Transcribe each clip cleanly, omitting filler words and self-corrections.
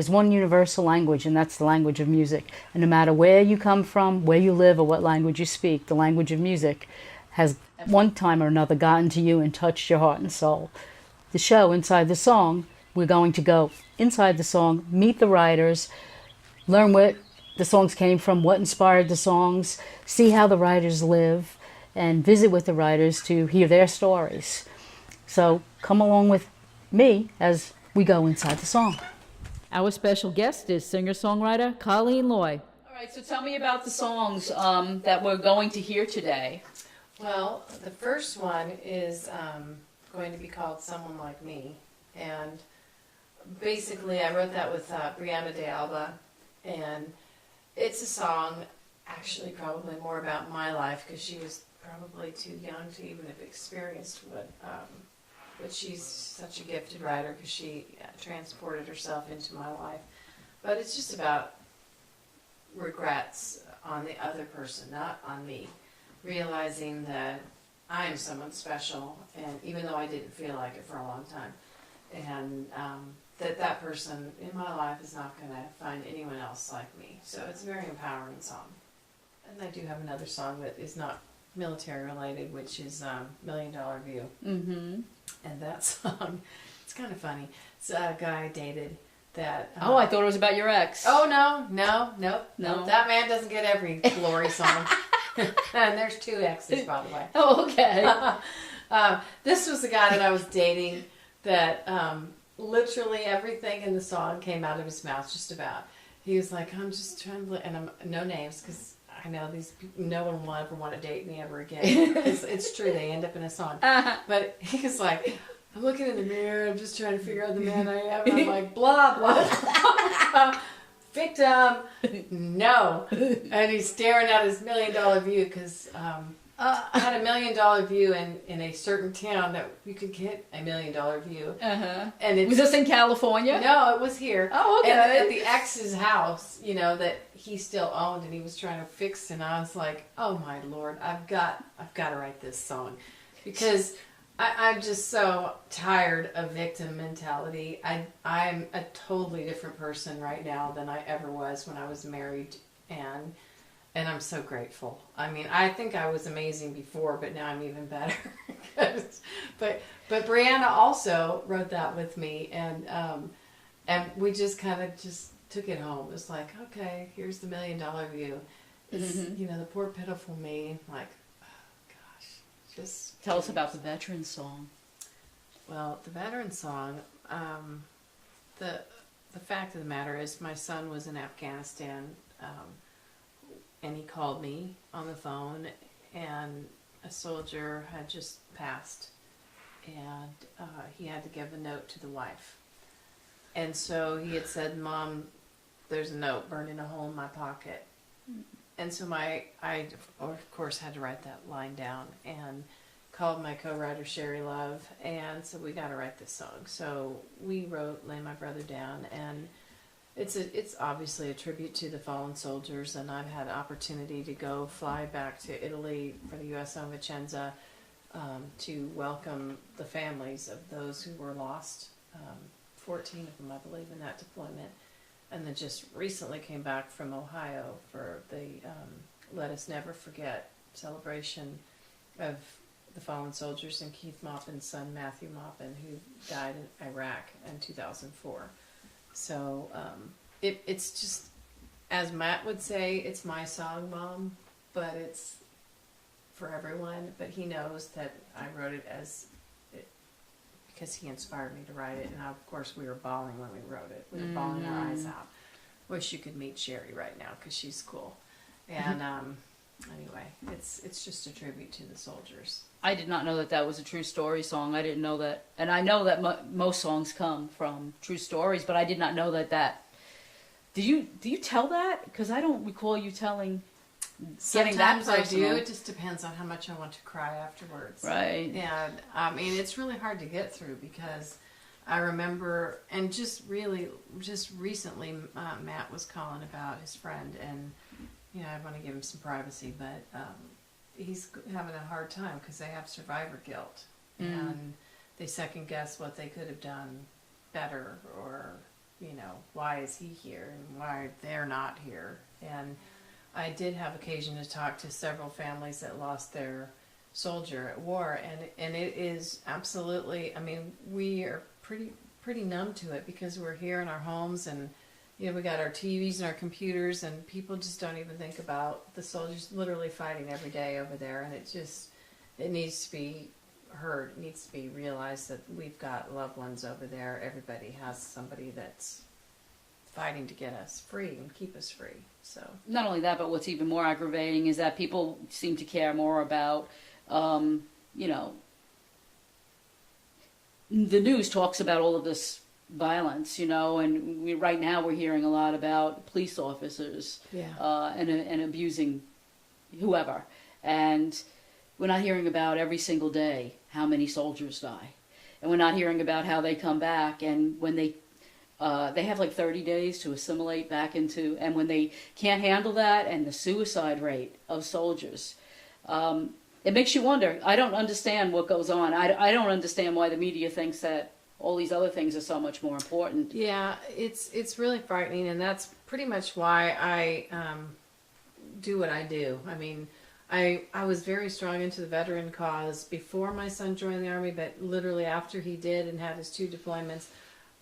There's one universal language, and that's the language of music. And no matter where you come from, where you live, or what language you speak, the language of music has at one time or another gotten to you and touched your heart and soul. The show, Inside the Song, we're going to go inside the song, meet the writers, learn what the songs came from, what inspired the songs, see how the writers live, and visit with the writers to hear their stories. So come along with me as we go inside the song. Our special guest is singer-songwriter Colleen Lloy. All right, so tell me about the songs that we're going to hear today. Well, the first one is going to be called Someone Like Me. And basically I wrote that with Brianna de Alba. And it's a song actually probably more about my life because she was probably too young to even have experienced but she's such a gifted writer because she transported herself into my life. But it's just about regrets on the other person, not on me. Realizing that I am someone special, and even though I didn't feel like it for a long time, and that person in my life is not going to find anyone else like me. So it's a very empowering song. And I do have another song that is not military related, which is $1 Million View. Mm-hmm. And that song, it's kind of funny. It's a guy I dated that... Oh, I thought it was about your ex. Oh, no. That man doesn't get every glory song. And there's 2 exes, by the way. Oh, okay. This was the guy that I was dating that literally everything in the song came out of his mouth, just about. He was like, I'm just trying to... And no names, because I know these people, no one will ever want to date me ever again. It's true, they end up in a song. But he was like, I'm looking in the mirror, I'm just trying to figure out the man I am. And I'm like, blah, blah. Victim, no. And he's staring at his $1 million view because I had a $1 million view in a certain town that you could get a $1 million view. Uh-huh. And was this in California? No, it was here. Oh, okay. And at the ex's house, that he still owned, and he was trying to fix. And I was like, oh my Lord, I've got to write this song because I'm just so tired of victim mentality. I'm a totally different person right now than I ever was when I was married, and I'm so grateful. I mean, I think I was amazing before, but now I'm even better. but Brianna also wrote that with me, and we just kind of just took it home. It was like, okay, here's the $1 million view. It's, the poor pitiful me, like, just tell us about the veteran song. Well, the veteran song, the fact of the matter is my son was in Afghanistan, and he called me on the phone, and a soldier had just passed, and he had to give a note to the wife. And so he had said, Mom, there's a note burning a hole in my pocket. And so I, of course, had to write that line down and called my co-writer, Sherry Love, and said, we got to write this song. So we wrote Lay My Brother Down, and it's obviously a tribute to the fallen soldiers, and I've had opportunity to fly back to Italy for the USO Vicenza to welcome the families of those who were lost, 14 of them, I believe, in that deployment. And then just recently came back from Ohio for the Let Us Never Forget celebration of the fallen soldiers and Keith Maupin's son, Matthew Maupin, who died in Iraq in 2004. So it's just, as Matt would say, it's my song, Mom, but it's for everyone. But he knows that I wrote it because he inspired me to write it, and of course we were bawling when we wrote it. We were bawling our eyes out. Wish you could meet Sherry right now because she's cool. And anyway, it's just a tribute to the soldiers. I did not know that was a true story song. I didn't know that, and I know that most songs come from true stories, but I did not know that. Do you tell that? Because I don't recall you telling. Sometimes I do. It just depends on how much I want to cry afterwards. Right. And I mean, it's really hard to get through because I remember, and just recently, Matt was calling about his friend, and I want to give him some privacy, but he's having a hard time because they have survivor guilt, and they second guess what they could have done better, or why is he here and why they're not here. And I did have occasion to talk to several families that lost their soldier at war, and it is absolutely, we are pretty numb to it because we're here in our homes, and we got our TVs and our computers, and people just don't even think about the soldiers literally fighting every day over there. And it needs to be heard. It needs to be realized that we've got loved ones over there. Everybody has somebody that's fighting to get us free and keep us free. So not only that, but what's even more aggravating is that people seem to care more about, the news talks about all of this violence, and right now we're hearing a lot about police officers, and abusing whoever, and we're not hearing about every single day how many soldiers die, and we're not hearing about how they come back, and when they have like 30 days to assimilate back into, and when they can't handle that, and the suicide rate of soldiers, it makes you wonder. I don't understand what goes on. I don't understand why the media thinks that all these other things are so much more important. Yeah, it's really frightening, and that's pretty much why I do what I do. I was very strong into the veteran cause before my son joined the Army, but literally after he did and had his 2 deployments,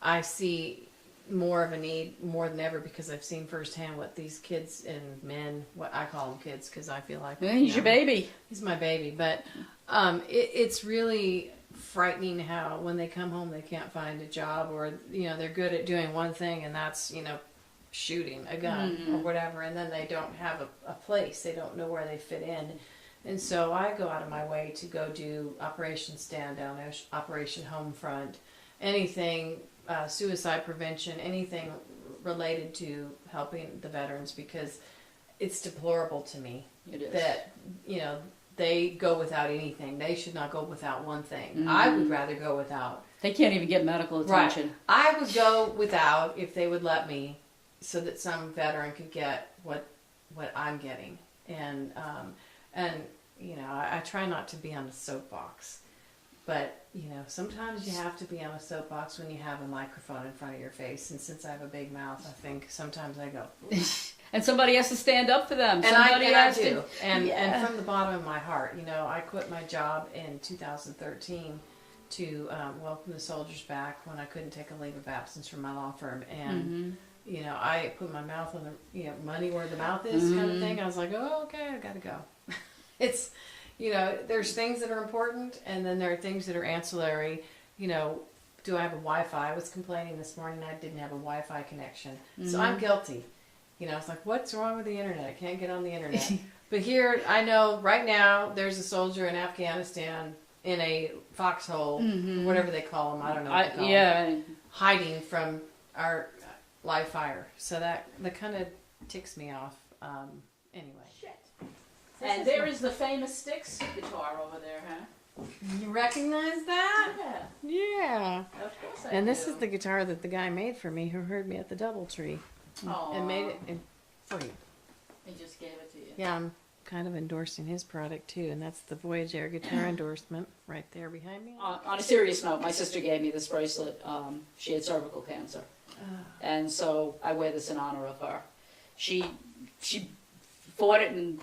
I see more of a need more than ever because I've seen firsthand what these kids and men, what I call them kids because I feel like... Yeah, he's your baby. He's my baby, but it's really frightening how when they come home they can't find a job, or they're good at doing one thing, and that's shooting a gun or whatever, and then they don't have a place, they don't know where they fit in. And so I go out of my way to go do Operation Stand Down, Operation Homefront, anything, suicide prevention, anything related to helping the veterans, because it's deplorable to me that they go without anything. They should not go without one thing. I would rather go without. They can't even get medical attention. Right. I would go without if they would let me, so that some veteran could get what I'm getting. And I try not to be on a soapbox, but sometimes you have to be on a soapbox when you have a microphone in front of your face. And since I have a big mouth, I think sometimes I go. And somebody has to stand up for them. And I do. And from the bottom of my heart, I quit my job in 2013 to welcome the soldiers back when I couldn't take a leave of absence from my law firm. And, I put my mouth on the, money where the mouth is kind of thing. I was like, oh, okay, I got to go. It's, there's things that are important, and then there are things that are ancillary. Do I have a Wi-Fi? I was complaining this morning I didn't have a Wi-Fi connection. So I'm guilty. It's like, what's wrong with the internet? I can't get on the internet. But here, I know right now there's a soldier in Afghanistan in a foxhole, whatever they call them. I don't know what they call them. Hiding from our live fire. So that kind of ticks me off. Anyway. Shit. And there is the famous Styx guitar over there, huh? You recognize that? Yeah. Yeah. Of course I And do. this is the guitar that the guy made for me who heard me at the Doubletree. And made it free. He just gave it to you. Yeah, I'm kind of endorsing his product too, and that's the Voyager guitar endorsement right there behind me. On a serious note, my sister gave me this bracelet. She had cervical cancer. And so I wear this in honor of her. She fought it and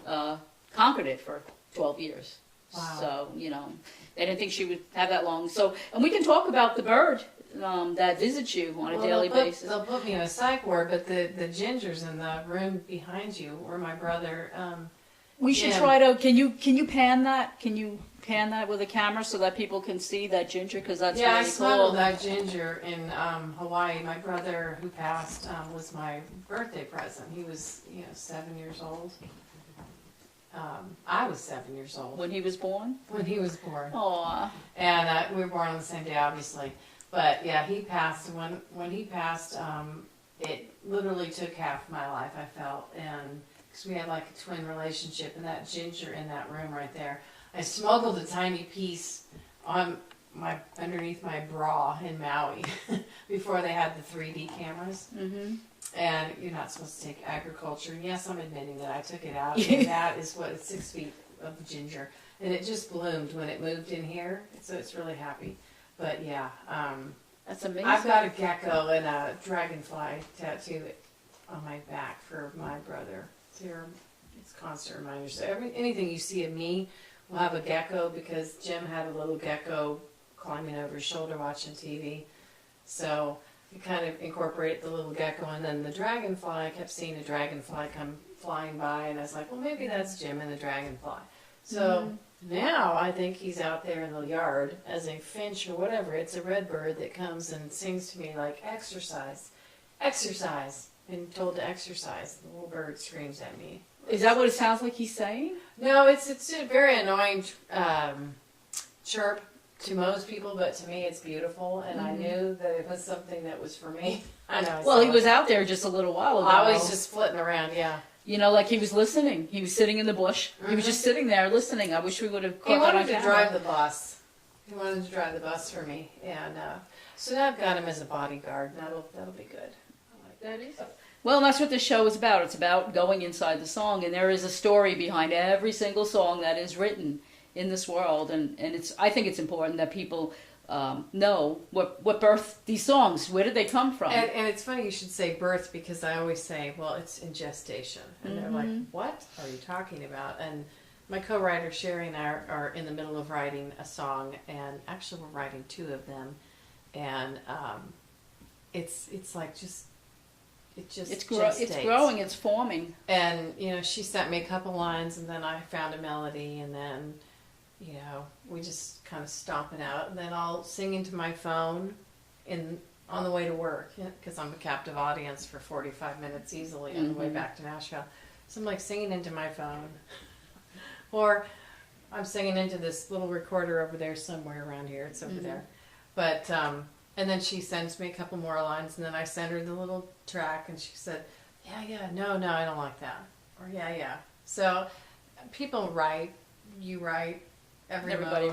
conquered it for 12 years. Wow. So, they didn't think she would have that long. So, and we can talk about the bird that visits you on a daily basis. They'll put me in a psych ward, but the gingers in the room behind you were my brother. We should try to. Can you pan that? Can you pan that with a camera so that people can see that ginger? Because that's I really smuggled cool. that ginger in Hawaii. My brother who passed was my birthday present. He was 7 years old. I was 7 years old When he was born. when he was born. Aww. And we were born on the same day, obviously. But yeah, he passed. When he passed, it literally took half my life, I felt, and because we had like a twin relationship. And that ginger in that room right there, I smuggled a tiny piece on underneath my bra in Maui before they had the 3D cameras. Mm-hmm. And you're not supposed to take agriculture. And yes, I'm admitting that I took it out. And that is what 6 feet of ginger, and it just bloomed when it moved in here. So it's really happy. But yeah, That's amazing. I've got a gecko and a dragonfly tattoo on my back for my brother. It's constant reminder. So anything you see of me will have a gecko, because Jim had a little gecko climbing over his shoulder watching TV. So you kind of incorporate the little gecko, and then the dragonfly. I kept seeing a dragonfly come flying by, and I was like, well, maybe that's Jim and the dragonfly. So now I think he's out there in the yard as a finch or whatever. It's a red bird that comes and sings to me like, exercise, exercise. Been told to exercise. The little bird screams at me. Is that what it sounds like he's saying? No, it's a very annoying chirp to most people, but to me it's beautiful, and I knew that it was something that was for me. I know. Well, he was out there just a little while ago. I was just flitting around, yeah. You know, like he was listening. He was sitting in the bush. He was just sitting there listening. I wish we would have caught that on camera. He wanted to drive the bus. He wanted to drive the bus for me, and so now I've got him as a bodyguard. That'll be good. I like that. Well, that's what this show is about. It's about going inside the song, and there is a story behind every single song that is written in this world, and I think it's important that people know what birthed these songs. Where did they come from? And it's funny you should say birth, because I always say, well, it's in gestation, and they're like, what are you talking about? And my co-writer Sherry and I are in the middle of writing a song, and actually we're writing 2 of them, and it's like just. It's growing, it's forming. And, she sent me a couple lines, and then I found a melody, and then, we just kind of stomp it out. And then I'll sing into my phone on the way to work, because I'm a captive audience for 45 minutes easily on the way back to Nashville. So I'm like singing into my phone. Or I'm singing into this little recorder over there somewhere around here. It's over there. But, and then she sends me a couple more lines, and then I send her the little track, and she said, yeah, no, I don't like that. Or yeah. So people write, you write, everybody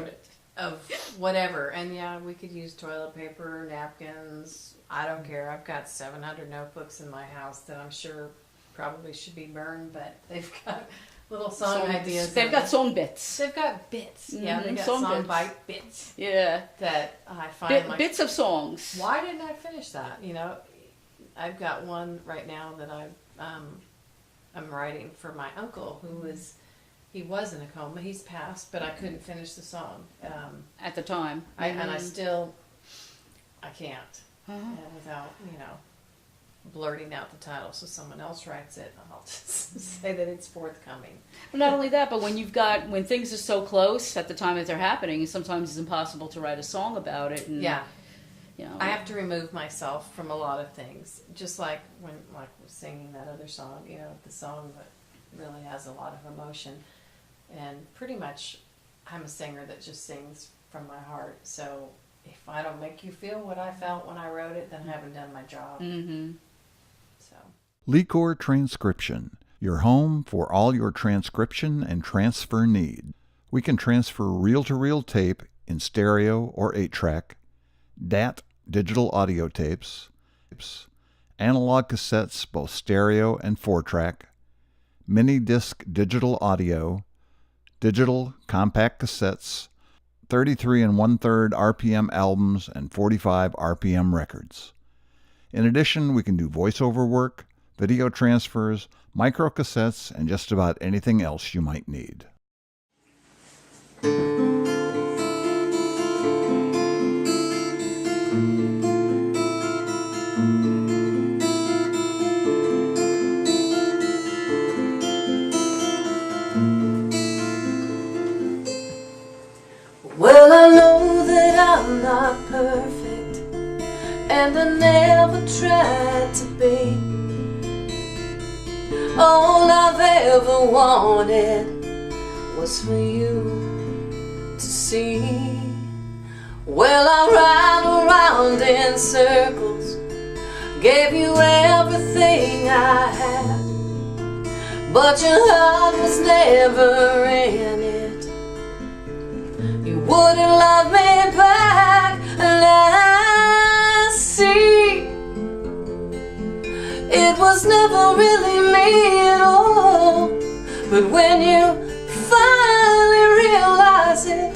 of whatever. And yeah, we could use toilet paper, napkins, I don't care. I've got 700 notebooks in my house that I'm sure probably should be burned, but they've got little song ideas. They've got song bits. They've got bits. Yeah, they've got song bite bits. Yeah. That I find like... Bits of songs. Why didn't I finish that? I've got one right now that I'm writing for my uncle, he was in a coma. He's passed, but I couldn't finish the song. At the time. I can't. Without, blurting out the title, so someone else writes it, I'll just say that it's forthcoming. Well, not only that, but when things are so close at the time that they're happening, sometimes it's impossible to write a song about it. And, yeah. I have to remove myself from a lot of things. Just like when we're singing that other song, the song that really has a lot of emotion. And pretty much I'm a singer that just sings from my heart. So if I don't make you feel what I felt when I wrote it, then I haven't done my job. So. LECOR Transcription, your home for all your transcription and transfer need. We can transfer reel-to-reel tape in stereo or 8-track, DAT digital audio tapes, analog cassettes both stereo and 4-track, mini disc digital audio, digital compact cassettes, 33 1/3 RPM albums, and 45 RPM records. In addition, we can do voiceover work, video transfers, microcassettes, and just about anything else you might need. Well, I know that I'm not perfect, and I never tried to be. All I've ever wanted was for you to see. Well, I ride around in circles, gave you everything I had, but your heart was never in it. You wouldn't love me back, and I see it was never really me at all. But when you finally realize it,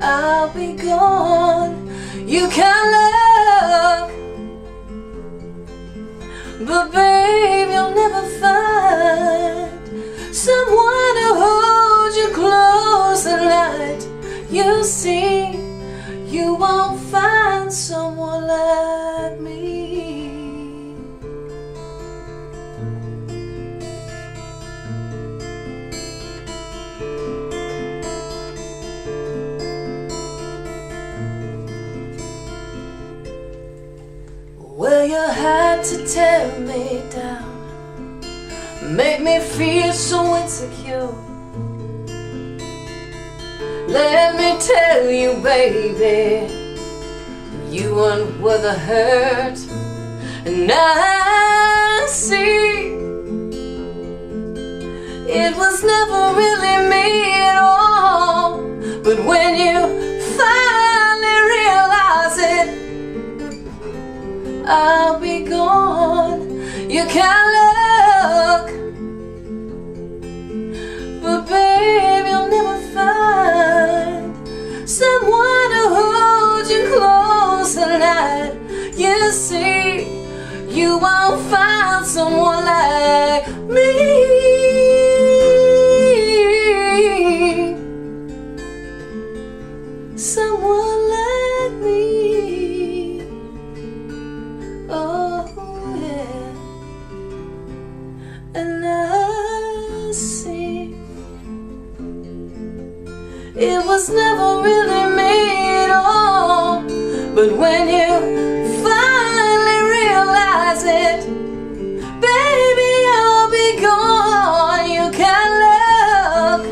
I'll be gone. you can look, but babe, you'll never find someone to hold you close at night. You see, you won't find someone like me. Well, you had to tear me down, make me feel so insecure. Let me tell you, baby, you weren't worth the hurt. And I see it was never really me at all. But when you finally realize it, I'll be gone. You can look, but babe, you'll never find someone to hold you close at night. You see, you won't find someone like me. Someone like me. Oh yeah. And I see it was never really me at all. But when you finally realize it, baby, I'll be gone. You can look,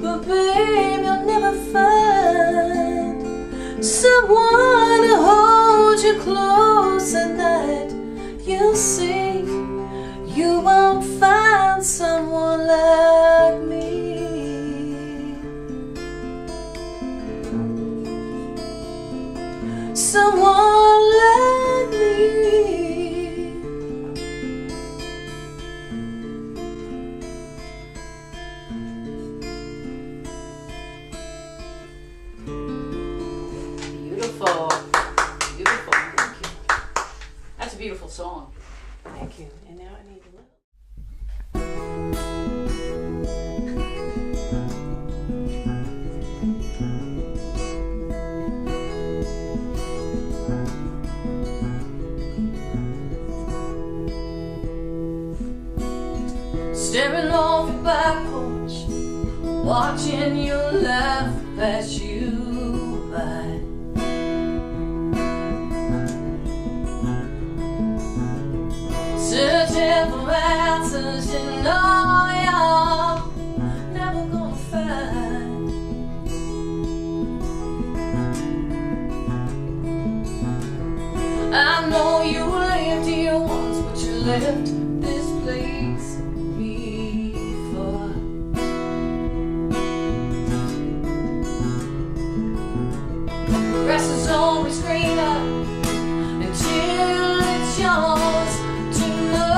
but babe, you'll never find someone to hold you close at night. You'll see, you won't find someone like me. Someone like me. Beautiful. Beautiful. Thank you. That's a beautiful song. Thank you. And now I need to look. Staring off your back porch, watching you laugh pass you by. Searching for answers you know you're never gonna find. I know you lived here once, but you left this place before. Grass is always greener until it's yours to know.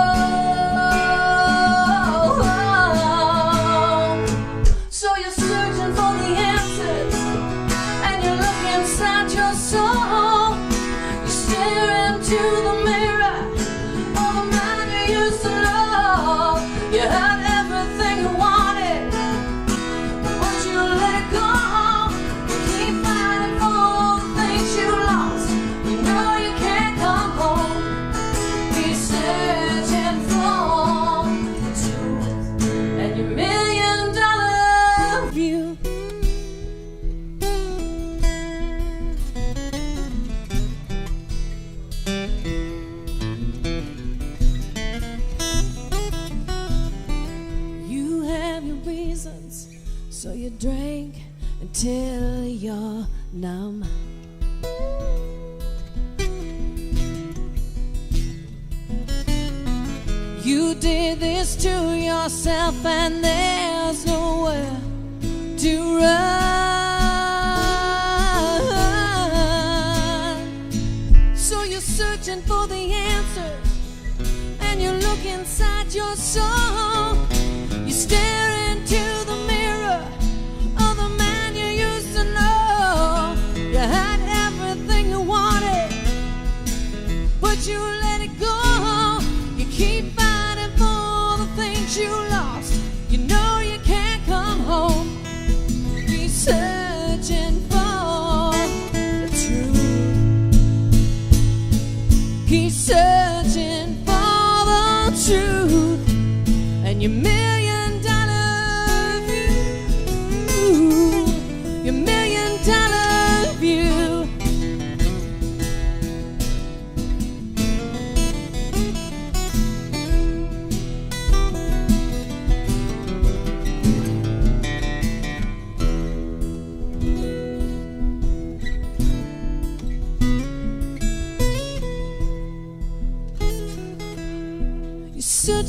So you're searching for the answers, and you look inside your soul. You stare into the mirror of the man you used to love. You had everything you wanted, but you let it go. You keep fighting for all the things you lost. You know you can't come home. Be searching for the truth and your $1,000,000 view. You have your reasons, so you drink until you're numb. You did this to yourself, and there's nowhere to run. So you're searching for the answers, and you look inside your soul. You stare into the mirror of the man you used to know.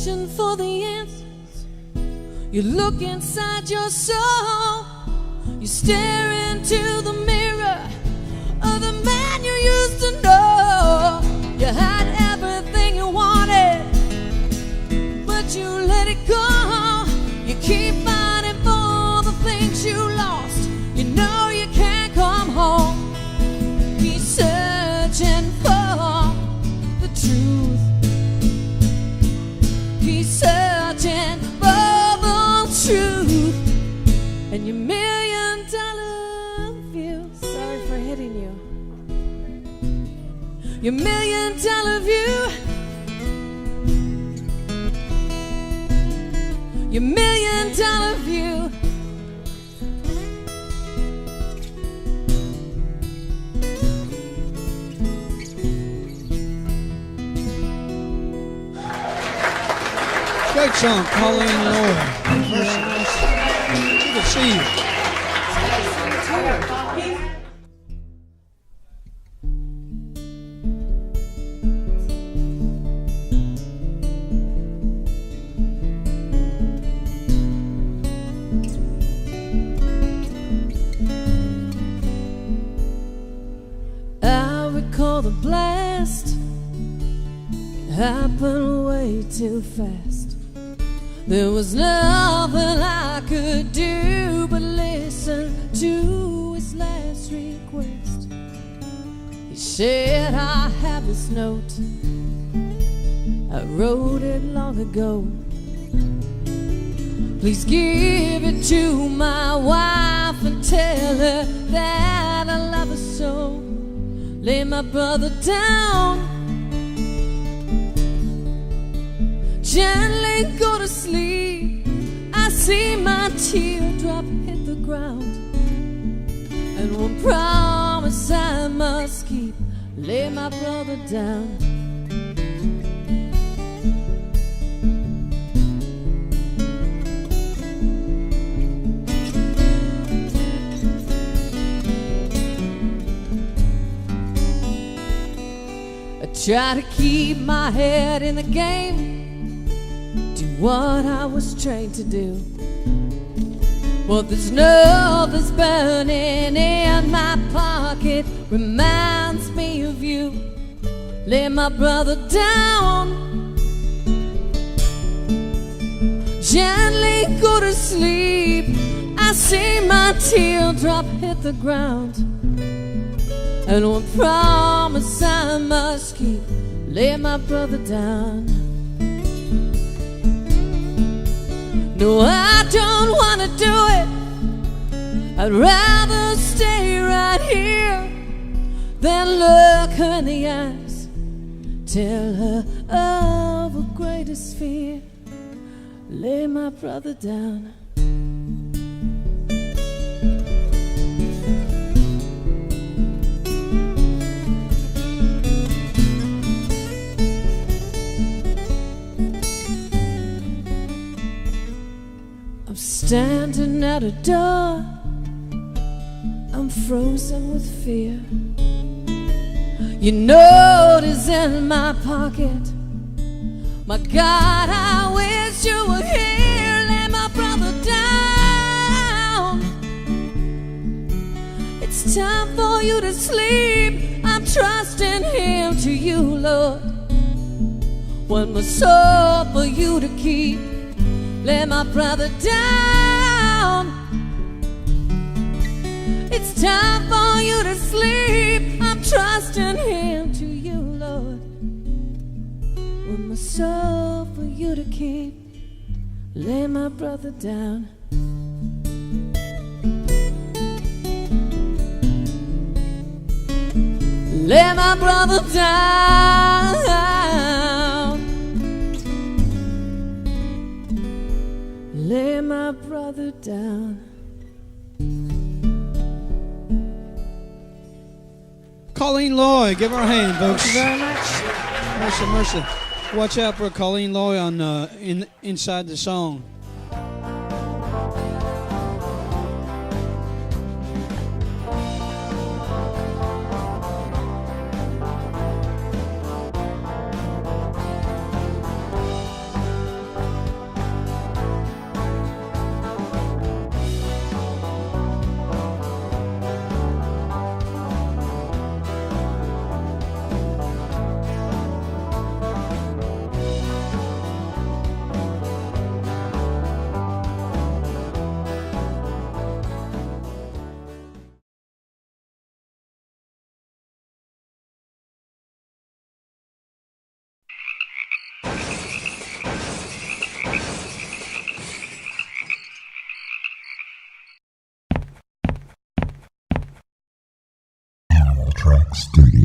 searching for the answers. You look inside your soul. You stare into the mirror of the man you used to know. You had everything you wanted, but you let it go. You keep fighting for the things you lost. You know you can't come home. He's searching for the truth. He's searching for the truth. And your $1,000,000 view. Sorry for hitting you. Your $1,000,000 view. Your $1,000,000 view. Great song, Colleen and Lloy. Good to see you. I recall the blast. It happened way too fast. There was nothing I could do but listen to his last request. He said, I have this note. I wrote it long ago. Please give it to my wife and tell her that I love her so. Lay my brother down, gently go to sleep. I see my teardrop hit the ground, and one promise I must keep. Lay my brother down. I try to keep my head in the game, do what I was trained to do. But there's nothing's burning in my pocket, reminds me of you. Lay my brother down, gently go to sleep. I see my teardrop hit the ground, and one promise I must keep. Lay my brother down. No, I don't want to do it. I'd rather stay right here than look her in the eyes, tell her of her greatest fear. Lay my brother down. Standing at a door, I'm frozen with fear. Your note is in my pocket. My God, I wish you were here. Lay my brother down. It's time for you to sleep. I'm trusting him to you, Lord. One more soul for you to keep. Lay my brother down. It's time for you to sleep. I'm trusting him to you, Lord. One more soul for you to keep. Lay my brother down. Lay my brother down. Lay my brother down. Colleen Lloy, give her a hand, folks. Thank you very much. Mercy, mercy. Watch out for Colleen Lloy on inside the song. Track Studio.